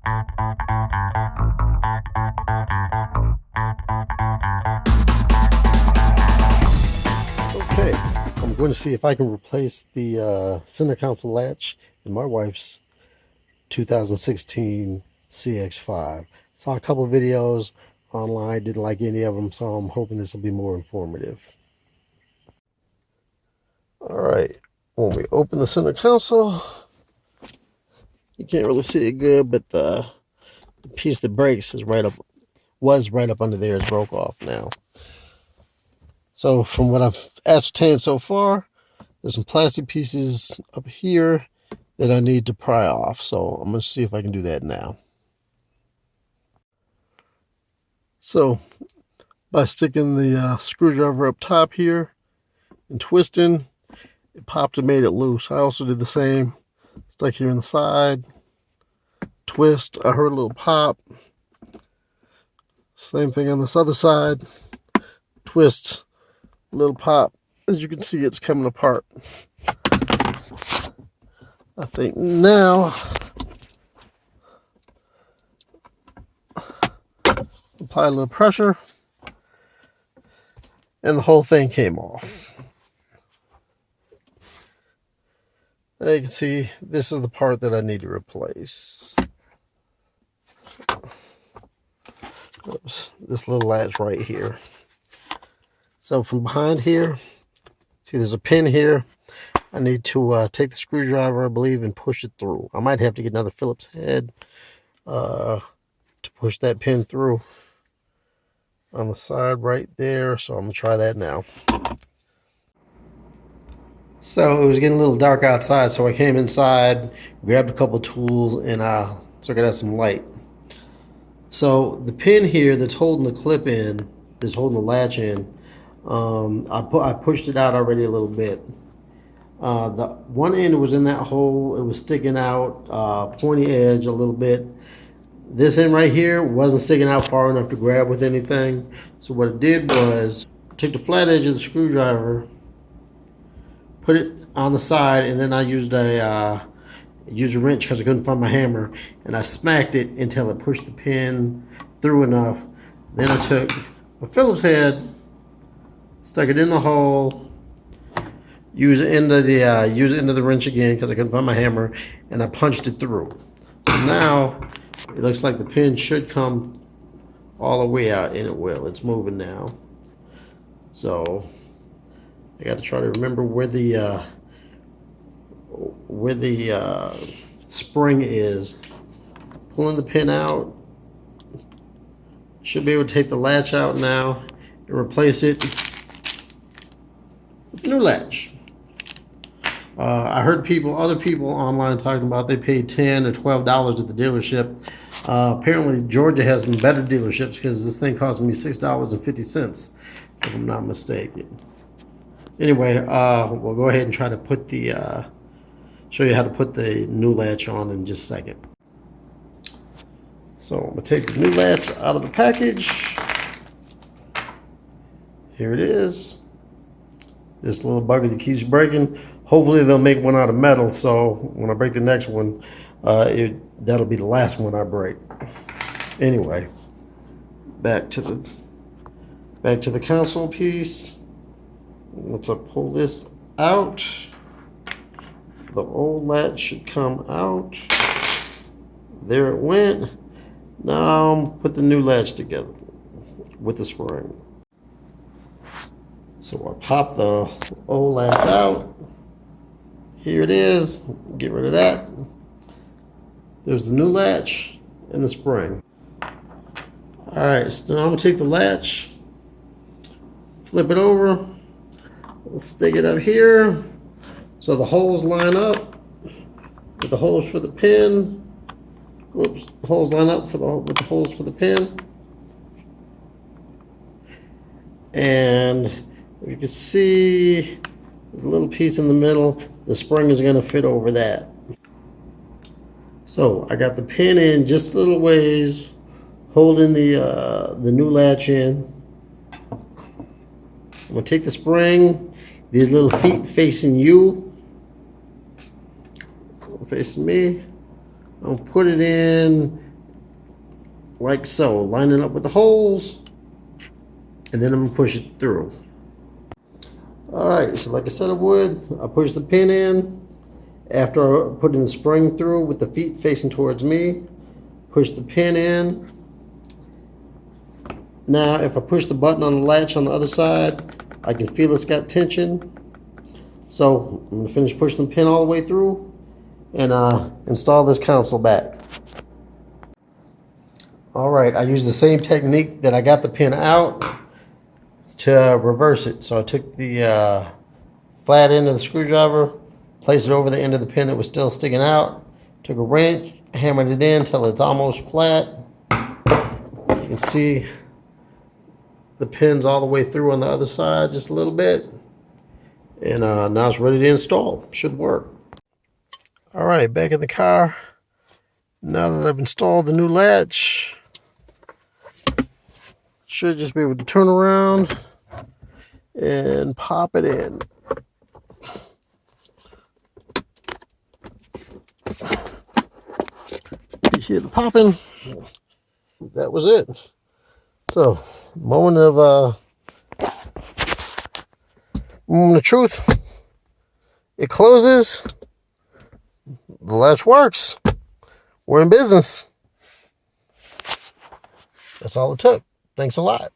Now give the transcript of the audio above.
Okay, I'm going to see if I can replace the center console latch in my wife's 2016 CX-5. Saw a couple of videos online, didn't like any of them, so I'm hoping this will be more informative. Alright, when we open the center console, you can't really see it good, but the piece that breaks is was right up under there. It's broke off now. So from what I've ascertained so far, there's some plastic pieces up here that I need to pry off. So I'm going to see if I can do that now. So by sticking the screwdriver up top here and twisting, it popped and made it loose. I also did the same. Stuck here in the side, twist, I heard a little pop. Same thing on this other side, twist, little pop. As you can see, it's coming apart. I think now apply a little pressure and the whole thing came off. As you can see, this is the part that I need to replace. Oops, this little latch right here. So from behind here, see there's a pin here. I need to take the screwdriver, I believe, and push it through. I might have to get another Phillips head to push that pin through on the side right there. So I'm going to try that now. So it was getting a little dark outside, so I came inside, grabbed a couple of tools, and so I could have some light. So the pin here that's holding the clip in, that's holding the latch in, I pushed it out already a little bit. The one end was in that hole. It was sticking out, pointy edge a little bit. This end right here wasn't sticking out far enough to grab with anything. So what I did was I took the flat edge of the screwdriver, put it on the side, and then I used a wrench because I couldn't find my hammer, and I smacked it until it pushed the pin through enough. Then I took a Phillips head, stuck it in the hole, used the end of the wrench again because I couldn't find my hammer, and I punched it through. So now it looks like the pin should come all the way out, and it will. It's moving now. So I got to try to remember where the spring is. Pulling the pin out. Should be able to take the latch out now and replace it with a new latch. I heard other people online talking about they paid $10 or $12 at the dealership. Apparently Georgia has some better dealerships because this thing cost me $6.50 if I'm not mistaken. Anyway, we'll go ahead and try to put show you how to put the new latch on in just a second. So I'm going to take the new latch out of the package. Here it is. This little bugger that keeps breaking. Hopefully they'll make one out of metal, so when I break the next one, that'll be the last one I break. Anyway, back to the console piece. Once I pull this out, the old latch should come out. There it went. Now I'm gonna put the new latch together with the spring. So I pop the old latch out. Here it is. Get rid of that. There's the new latch and the spring. Alright, so now I'm gonna take the latch, flip it over, stick it up here so the holes line up with the holes for the pin. Whoops, the holes line up with the holes for the pin. And if you can see, there's a little piece in the middle. The spring is going to fit over that. So I got the pin in just a little ways, holding the new latch in. I'm going to take the spring, these little feet facing you, facing me. I'm going to put it in like so, lining up with the holes, and then I'm gonna push it through. All right, so like I said I would, I push the pin in. After putting the spring through with the feet facing towards me, push the pin in. Now, if I push the button on the latch on the other side, I can feel it's got tension. So I'm gonna finish pushing the pin all the way through and install this console back. All right, I used the same technique that I got the pin out to reverse it. So I took the flat end of the screwdriver, placed it over the end of the pin that was still sticking out, took a wrench, hammered it in until it's almost flat. You can see the pin's all the way through on the other side just a little bit. And now it's ready to install. Should work. All right, back in the car. Now that I've installed the new latch, should just be able to turn around and pop it in. You hear the popping? That was it. So, moment of truth. It closes. The latch works. We're in business. That's all it took. Thanks a lot.